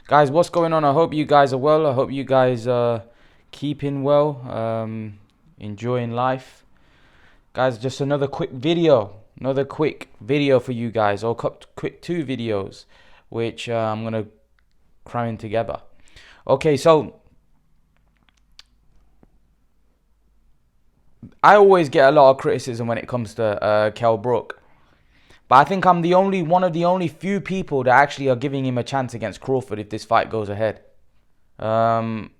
Guys, what's going on? I hope you guys are well. I hope you guys are keeping well, enjoying life. Guys, just another quick video. Another quick video for you guys, or quick two videos, which I'm going to cram in together. Okay, so I always get a lot of criticism when it comes to Kell Brook. But I think I'm one of the only few people that actually are giving him a chance against Crawford if this fight goes ahead. I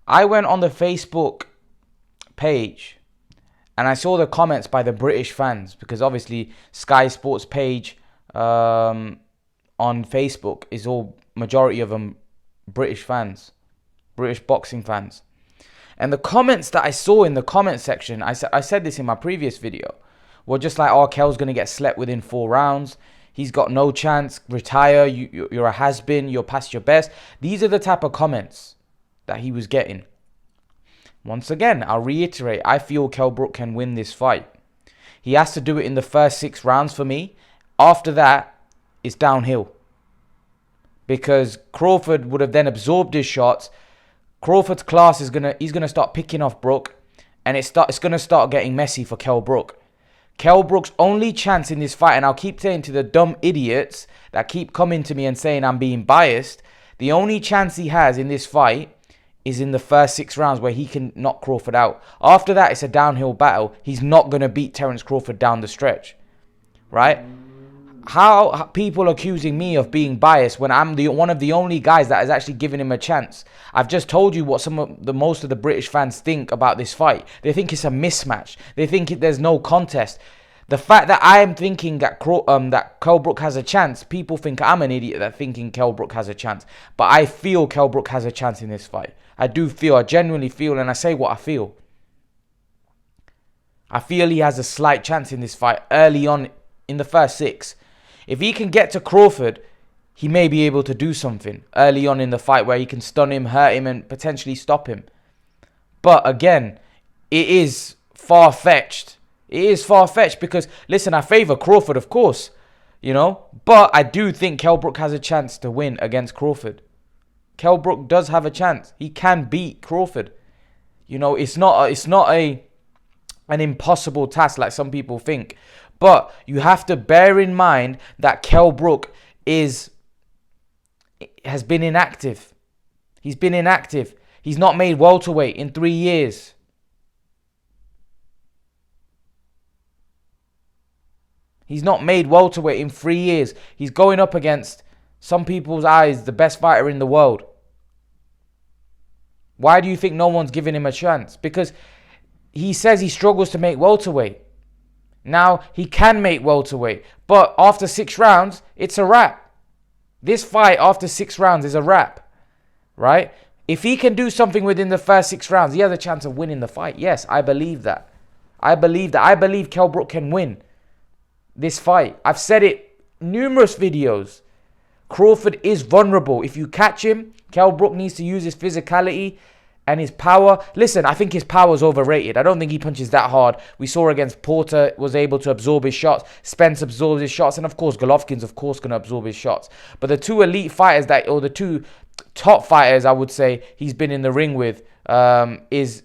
went on the Facebook page and I saw the comments by the British fans, because obviously Sky Sports page on Facebook is all, majority of them, British fans, British boxing fans. And the comments that I saw in the comment section, I said this in my previous video, were just like, oh, Kell's going to get slept within 4 rounds. He's got no chance. Retire. You're a has-been. You're past your best. These are the type of comments that he was getting. Once again, I'll reiterate, I feel Kell Brook can win this fight. He has to do it in the first 6 rounds for me. After that, it's downhill. Because Crawford would have then absorbed his shots. Crawford's class he's gonna start picking off Brook, and it's gonna start getting messy for Kell Brook. Kell Brook's only chance in this fight, and I'll keep saying to the dumb idiots that keep coming to me and saying I'm being biased, the only chance he has in this fight is in the first 6 rounds, where he can knock Crawford out. After that, it's a downhill battle. He's not going to beat Terence Crawford down the stretch, right? How people accusing me of being biased when I'm one of the only guys that has actually given him a chance. I've just told you what most of the British fans think about this fight. They think it's a mismatch. They think there's no contest. The fact that I am thinking that Kell Brook has a chance, people think I'm an idiot that thinking Kell Brook has a chance. But I feel Kell Brook has a chance in this fight. I genuinely feel, and I say what I feel. I feel he has a slight chance in this fight early on in the first 6. If he can get to Crawford, he may be able to do something early on in the fight where he can stun him, hurt him, and potentially stop him. But again, it is far-fetched. It is far-fetched because, listen, I favour Crawford, of course, but I do think Kell Brook has a chance to win against Crawford. Kell Brook does have a chance. He can beat Crawford. It's not an impossible task like some people think. But you have to bear in mind that Kell Brook has been inactive. He's been inactive. He's not made welterweight in 3 years. He's not made welterweight in 3 years. He's going up against, some people's eyes, the best fighter in the world. Why do you think no one's giving him a chance? Because he says he struggles to make welterweight. Now, he can make welterweight, but after 6 rounds, it's a wrap. This fight after 6 rounds is a wrap, right? If he can do something within the first 6 rounds, he has a chance of winning the fight. Yes, I believe that. I believe Kell Brook can win this fight. I've said it numerous videos. Crawford is vulnerable. If you catch him, Kell Brook needs to use his physicality and his power. Listen, I think his power is overrated. I don't think he punches that hard. We saw against Porter, was able to absorb his shots. Spence absorbs his shots. And of course, Golovkin's of course going to absorb his shots. But the two elite fighters or the two top fighters, I would say, he's been in the ring with, is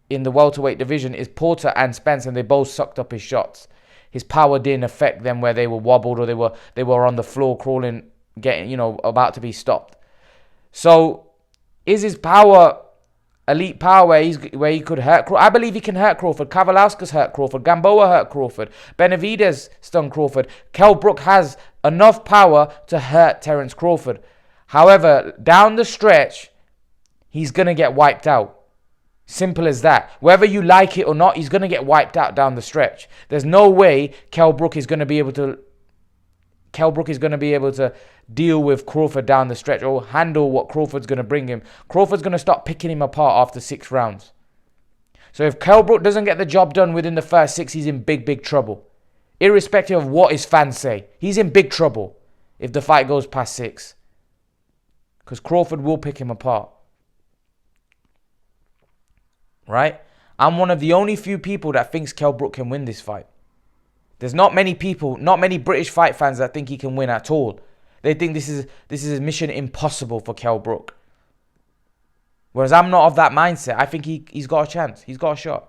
in the welterweight division, is Porter and Spence. And they both sucked up his shots. His power didn't affect them where they were wobbled or they were on the floor crawling, getting, about to be stopped. So, is his power elite power where he could hurt Crawford? I believe he can hurt Crawford. Kavalauskas hurt Crawford. Gamboa hurt Crawford. Benavidez stung Crawford. Kell Brook has enough power to hurt Terence Crawford. However, down the stretch, he's going to get wiped out. Simple as that. Whether you like it or not, he's going to get wiped out down the stretch. There's no way Kell Brook is going to be able to deal with Crawford down the stretch or handle what Crawford's going to bring him. Crawford's going to start picking him apart after 6 rounds. So if Kell Brook doesn't get the job done within the first 6, he's in big, big trouble. Irrespective of what his fans say. He's in big trouble if the fight goes past 6. Because Crawford will pick him apart. Right? I'm one of the only few people that thinks Kell Brook can win this fight. There's not many people, not many British fight fans that think he can win at all. They think this is a mission impossible for Kell Brook. Whereas I'm not of that mindset. I think he's got a chance. He's got a shot.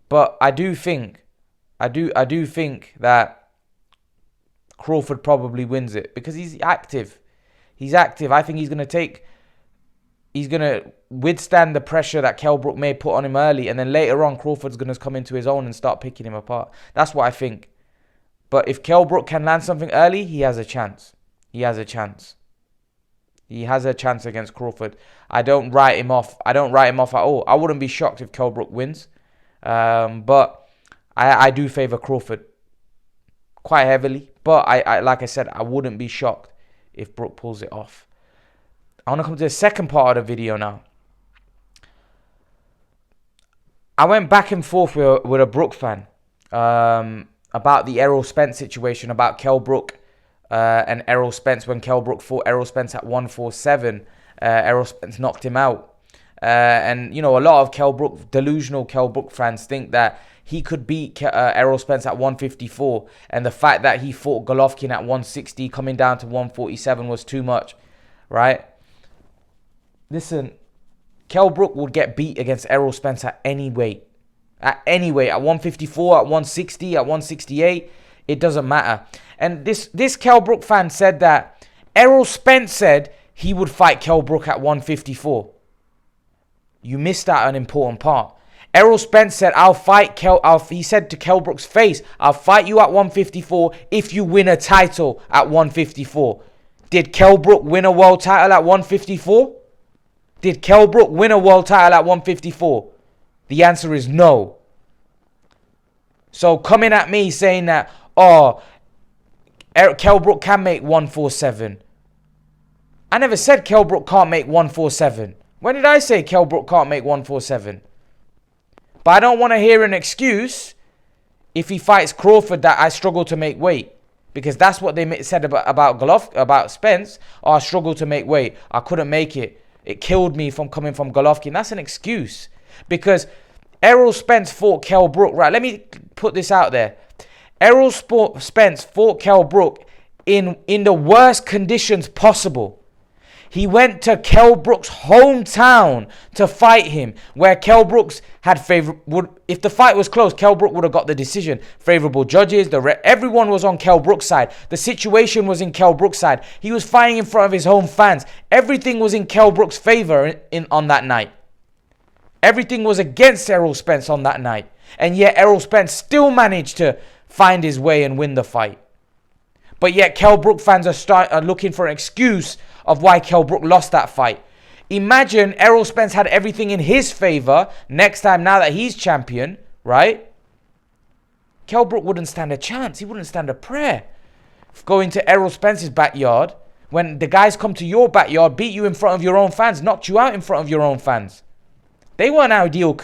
But I do think that Crawford probably wins it because he's active. He's active. I think he's going to withstand the pressure that Kell Brook may put on him early, and then later on Crawford's going to come into his own and start picking him apart. That's what I think. But if Kell Brook can land something early, he has a chance. He has a chance. He has a chance against Crawford. I don't write him off. I don't write him off at all. I wouldn't be shocked if Kell Brook wins. But I do favour Crawford quite heavily. But I like I said, I wouldn't be shocked if Brook pulls it off. I want to come to the second part of the video now. I went back and forth with a Brook fan about the Errol Spence situation, about Kell Brook and Errol Spence. When Kell Brook fought Errol Spence at 147, Errol Spence knocked him out. And, you know, a lot of delusional Kell Brook fans think that he could beat Errol Spence at 154. And the fact that he fought Golovkin at 160, coming down to 147 was too much, right? Listen, Kell Brook would get beat against Errol Spence at any weight. At any weight, at 154, at 160, at 168, it doesn't matter. And this Kell Brook fan said that Errol Spence said he would fight Kell Brook at 154. You missed out an important part. Errol Spence said, he said to Kell Brook's face, I'll fight you at 154 if you win a title at 154. Did Kell Brook win a world title at 154? Did Kell Brook win a world title at 154? The answer is no. So coming at me saying that, Kell Brook can make 147. I never said Kell Brook can't make 147. When did I say Kell Brook can't make 147? But I don't want to hear an excuse if he fights Crawford that I struggle to make weight. Because that's what they said about Spence. Oh, I struggled to make weight. I couldn't make it. It killed me from coming from Golovkin. That's an excuse. Because Errol Spence fought Kell Brook. Right, let me put this out there. Errol Spence fought Kell Brook in the worst conditions possible. He went to Kell Brook's hometown to fight him, where Kell Brook's had if the fight was close, Kell Brook would have got the decision. Favorable judges, everyone was on Kell Brook's side. The situation was in Kell Brook's side. He was fighting in front of his home fans. Everything was in Kell Brook's favor on that night. Everything was against Errol Spence on that night. And yet Errol Spence still managed to find his way and win the fight. But yet Kell Brook fans are looking for an excuse of why Kell Brook lost that fight. Imagine Errol Spence had everything in his favor next time, now that he's champion, right? Kell Brook wouldn't stand a chance. He wouldn't stand a prayer. Going to Errol Spence's backyard, when the guys come to your backyard, beat you in front of your own fans, knocked you out in front of your own fans. They weren't ideal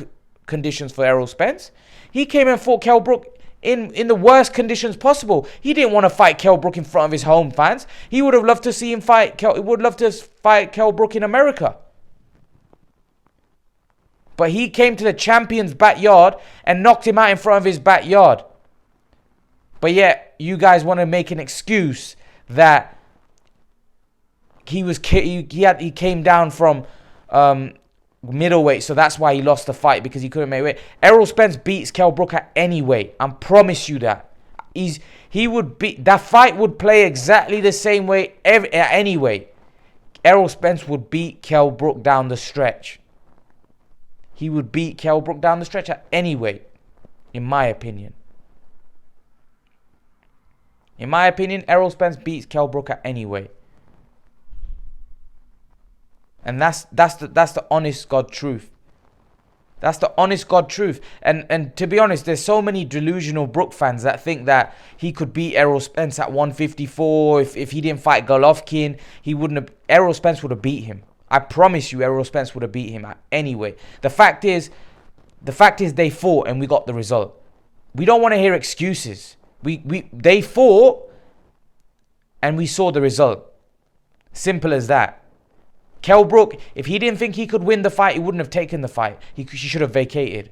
conditions for Errol Spence. He came and fought Kell Brook in the worst conditions possible. He didn't want to fight Kell Brook in front of his home fans. He would have loved to see him fight He would love to fight Kell Brook in America. But he came to the champion's backyard and knocked him out in front of his backyard. But yet you guys want to make an excuse that he came down from middleweight, so that's why he lost the fight, because he couldn't make weight. Errol Spence beats Kell Brook at any weight. I promise you that. That fight would play exactly the same way at any weight. Errol Spence would beat Kell Brook down the stretch. He would beat Kell Brook down the stretch at any weight, in my opinion. In my opinion, Errol Spence beats Kell Brook at any weight. And that's the honest God truth. That's the honest God truth. And to be honest, there's so many delusional Brook fans that think that he could beat Errol Spence at 154. If he didn't fight Golovkin, Errol Spence would have beat him. I promise you, Errol Spence would have beat him anyway. The fact is they fought and we got the result. We don't want to hear excuses. They fought and we saw the result. Simple as that. Kell Brook, if he didn't think he could win the fight, he wouldn't have taken the fight. He should have vacated.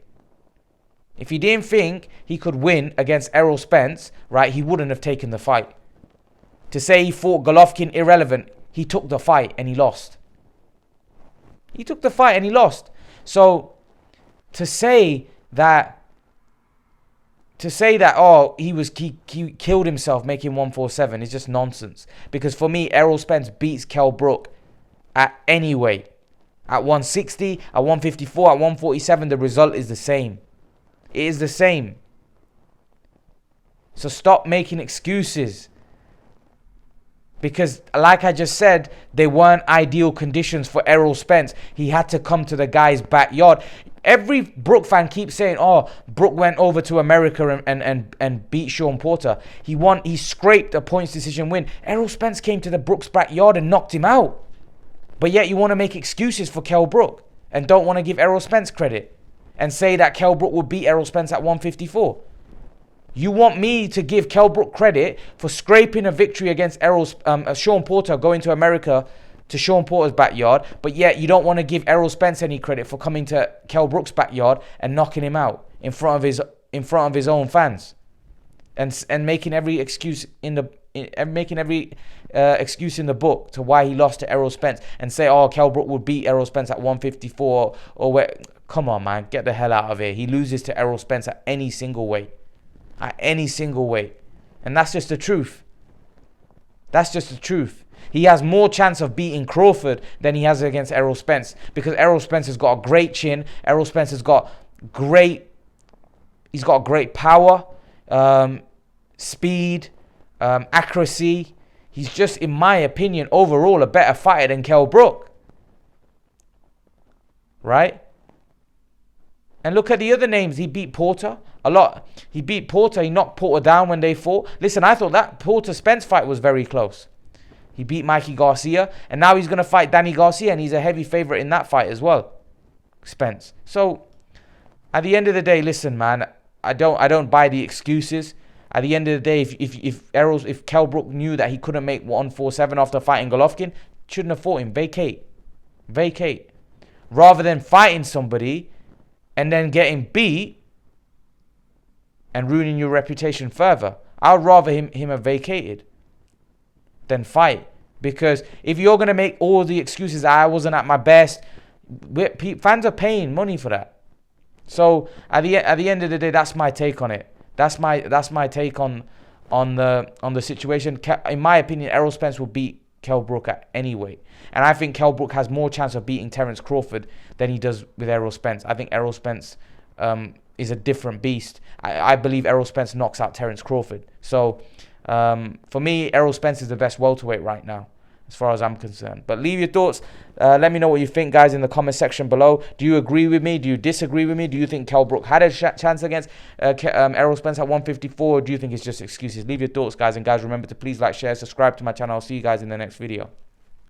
If he didn't think he could win against Errol Spence, right, he wouldn't have taken the fight. To say he fought Golovkin, irrelevant. He took the fight and he lost. He took the fight and he lost. So to say that oh, he killed himself making 147 is just nonsense. Because for me, Errol Spence beats Kell Brook at any weight. At 160, at 154, at 147, the result is the same. It is the same. So stop making excuses. Because like I just said, they weren't ideal conditions for Errol Spence. He had to come to the guy's backyard. Every Brook fan keeps saying, oh, Brook went over to America and beat Sean Porter. He scraped a points decision win. Errol Spence came to the Brook's backyard and knocked him out. But yet you want to make excuses for Kell Brook and don't want to give Errol Spence credit and say that Kell Brook will beat Errol Spence at 154. You want me to give Kell Brook credit for scraping a victory against Sean Porter, going to America to Sean Porter's backyard, but yet you don't want to give Errol Spence any credit for coming to Kell Brook's backyard and knocking him out in front of his own fans, and making every excuse in the excuse in the book to why he lost to Errol Spence and say, oh, Kell Brook would beat Errol Spence at 154 or where. Come on, man, get the hell out of here. He loses to Errol Spence at any single weight. At any single weight. And that's just the truth. That's just the truth. He has more chance of beating Crawford than he has against Errol Spence, because Errol Spence has got a great chin. Errol Spence has got great power, speed, accuracy. He's just, in my opinion, overall a better fighter than Kell Brook. Right? And look at the other names. He beat Porter a lot. He beat Porter. He knocked Porter down when they fought. Listen, I thought that Porter-Spence fight was very close. He beat Mikey Garcia. And now he's going to fight Danny Garcia. And he's a heavy favorite in that fight as well. Spence. So, at the end of the day, listen, man. I don't buy the excuses. At the end of the day, if Kell Brook knew that he couldn't make 147 after fighting Golovkin, shouldn't have fought him. Vacate. Rather than fighting somebody and then getting beat and ruining your reputation further. I would rather him have vacated than fight. Because if you're going to make all the excuses, I wasn't at my best, fans are paying money for that. So at the end of the day, that's my take on it. That's my take on the situation. In my opinion, Errol Spence will beat Kell Brook at any weight. And I think Kell Brook has more chance of beating Terence Crawford than he does with Errol Spence. I think Errol Spence is a different beast. I believe Errol Spence knocks out Terence Crawford. So for me, Errol Spence is the best welterweight right now, as far as I'm concerned. But leave your thoughts. Let me know what you think, guys, in the comment section below. Do you agree with me? Do you disagree with me? Do you think Kell Brook had a chance against Errol Spence at 154? Or do you think it's just excuses? Leave your thoughts, guys. And guys, remember to please like, share, subscribe to my channel. I'll see you guys in the next video.